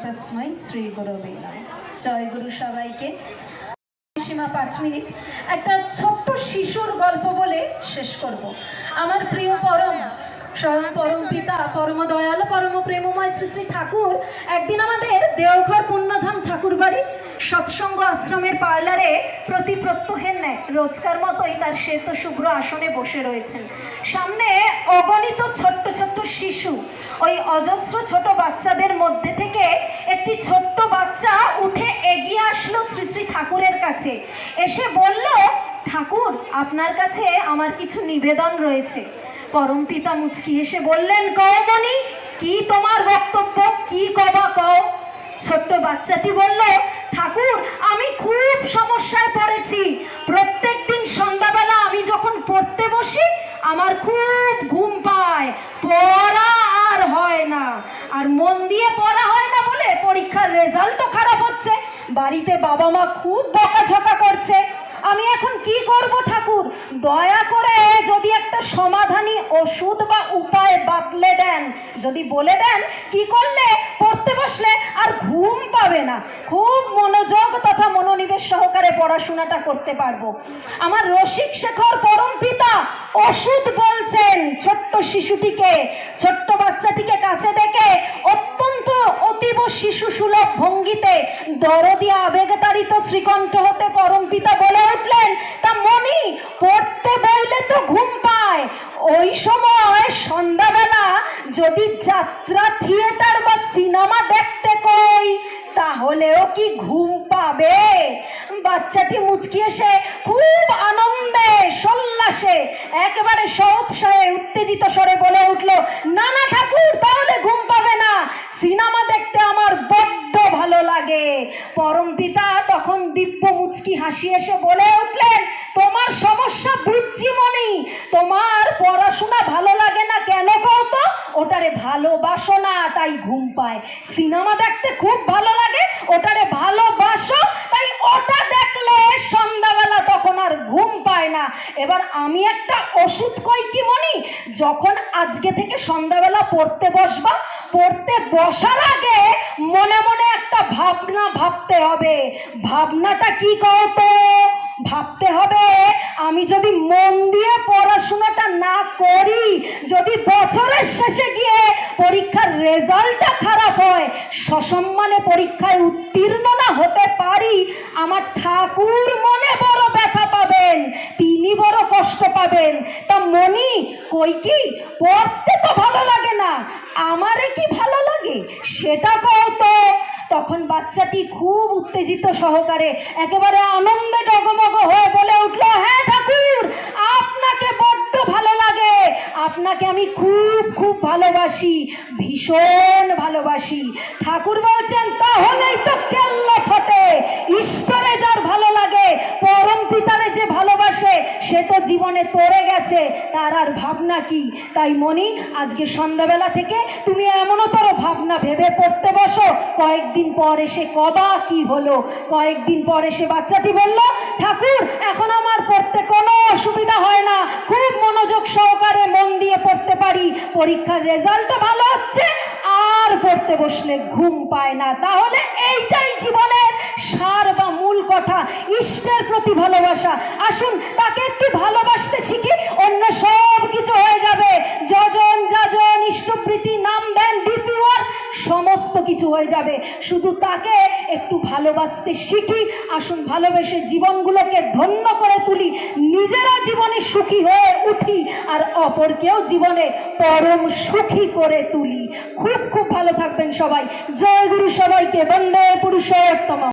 তস্मै শ্রী গুরবে নমঃ। জয় গুরু সবাইকে। সীমা 5 মিনিট একটা ছোট্ট শিশুর গল্প বলে শেষ করব। আমার প্রিয় স্বয়ং পরম পিতা পরম দয়াল পরম প্রেমময় শ্রী শ্রী ঠাকুর একদিন আমাদের দেওঘর পুণ্যধাম ঠাকুর বাড়ি সৎসঙ্গ আশ্রমের পার্লারে প্রতি প্রত্যহের ন্যায় রোজকার মতোই তার শ্বেত শুভ্র আসনে বসে রয়েছেন। সামনে অগণিত ছোট্ট ছোট্ট শিশু, ওই অজস্র ছোট বাচ্চাদের মধ্যে থেকে একটি ছোট্ট বাচ্চা উঠে এগিয়ে আসলো শ্রী শ্রী ঠাকুরের কাছে। এসে বলল, ঠাকুর আপনার কাছে আমার কিছু নিবেদন রয়েছে। পরম পিতা মুচকি হেসে বললেন, কও মনি, কি তোমার বক্তব্য, কি কবা কও। ছোট্ট বাচ্চাটি বলল, ঠাকুর আমি খুব সমস্যায় পড়েছি। প্রত্যেক দিন সন্ধ্যাবেলা আমি যখন পড়তে বসি আমার খুব ঘুম পায়, পড়া আর হয় না, আর মন দিয়ে পড়া হয় না বলে পরীক্ষার রেজাল্টও খারাপ হচ্ছে। বাড়িতে বাবা মা খুব বকাঝকা করছে। আমি এখন কি করব ঠাকুর? দয়া করে যদি একটা সমাধানী ওষুধ বা উপায় বাতলে দেন, যদি বলে দেন কি করলে পড়তে বসলে আর ঘুম পাবে না, খুব মনোযোগ তথা মনোনিবেশ সহকারে পড়াশোনাটা করতে পারবো। আমার রসিক শেখর পরম পিতা ওষুধ বলছেন ছোট্ট শিশুটিকে, ছোট্ট বাচ্চাটিকে কাছে দেখে অত্যন্ত অতীব শিশু সুলভ ভঙ্গিতে দরদি আবেগতাড়িত শ্রীকণ্ঠ হতে পরম পিতা বলে উঠলেন, তা মনি পড়তে বইলে তো ঘুম পায়, ওই সময় সন্ধ্যাবেলা যদি যাত্রা থিয়েটার বা সিনেমা দেখতে কই তাহলেও কি ঘুম পাবে? বাচ্চাটি মুচকি এসে খুব আনন্দে সল্লাসে একেবারে সৎসাহে উত্তেজিত স্বরে বলে উঠলো, না না ঠাকুর, তাহলে ঘুম পাবে না, সিনেমা দেখতে আমার বড্ড ভালো লাগে। পরম পিতা তখন দিব্য মুচকি হাসি এসে বলে উঠলেন, তোমার সমস্যা বুঝছি মনি, তোমার পড়াশোনা ভালো লাগে না কেন কও তো? ওটারে ভালোবাসো না তাই ঘুম পায়। সিনেমা দেখতে খুব ভালো লাগে, ওটারে ভালোবাসো তাই ওটা দেখলে সন্ধ্যাবেলা তখন আর ঘুম পায় না। এবার আমি একটা ওষুধ কই কি মনি, যখন আজকে থেকে সন্ধ্যাবেলা পড়তে বসবা, পড়তে বসার আগে মনে মনে একটা ভাবনা ভাবতে হবে। ভাবনাটা কি কও তো? ভাবতে হবে, আমি যদি মন দিয়ে পড়াশোনাটা না করি, যদি বছরের শেষে গিয়ে পরীক্ষার রেজাল্টটা খারাপ হয়, সসম্মানে পরীক্ষায় উত্তীর্ণ না হতে পারি, আমার ঠাকুর মনে বড় ব্যথা পাবেন, তিনি বড় কষ্ট পাবেন। তা মনি কই কি, পড়তে তো ভালো লাগে না, আমারে কি ভালো লাগে সেটা কও তো। তখন বাচ্চাটি খুব উত্তেজিত সহকারে একেবারে আনন্দে ডগমগ হয়ে বলে উঠলো, হ্যাঁ ঠাকুর, আপনাকে বড্ড ভালো লাগে, আপনাকে আমি খুব খুব ভালোবাসি, ভীষণ ভালোবাসি। ঠাকুর বলছেন, তাহলেই তো কেল্লা ফটে, ঈশ্বরে যার ভালো লাগে, পরম পিতারে যে ভালোবাসে, সে তো জীবনে তরে গেছে, তার আর ভাবনা কি? তাই মনি, আজকে সন্ধ্যাবেলা থেকে তুমি এমনতর ভাবনা ভেবে পড়তে বসো। কয়েকদিন পর এসে কবা কি হলো। কয়েকদিন পর এসে বাচ্চাটি বলল, ঠাকুর এখন আমার পড়তে কোনো অসুবিধা হয় না, খুব মনোযোগ সহকারে মন দিয়ে পড়তে পারি, পরীক্ষার রেজাল্টও ভালো হচ্ছে, আর পড়তে বসলে ঘুম পায় না। তাহলে এইটাই জীবনের সার বা মূল কথা, ইষ্টের প্রতি ভালোবাসা। আসুন তাকে একটু ভালোবাসতে শিখি, অন্য সব কিছু হয়ে যাবে। যজন যাজন ইষ্টপ্রীতি নাম দেন ডিপি ওয়ার্ক, সমস্ত কিছু হয়ে যাবে। শুধু তাকে একটু ভালোবাসতে শিখি। আসুন ভালোবেসে জীবনগুলোকে ধন্য করে তুলি, নিজেরা জীবনে সুখী হয়ে উঠি, আর অপরকেও জীবনে পরম সুখী করে তুলি। খুব খুব ভালো থাকবেন সবাই। জয় গুরু সবাইকে। বন্দে পুরুষোত্তম।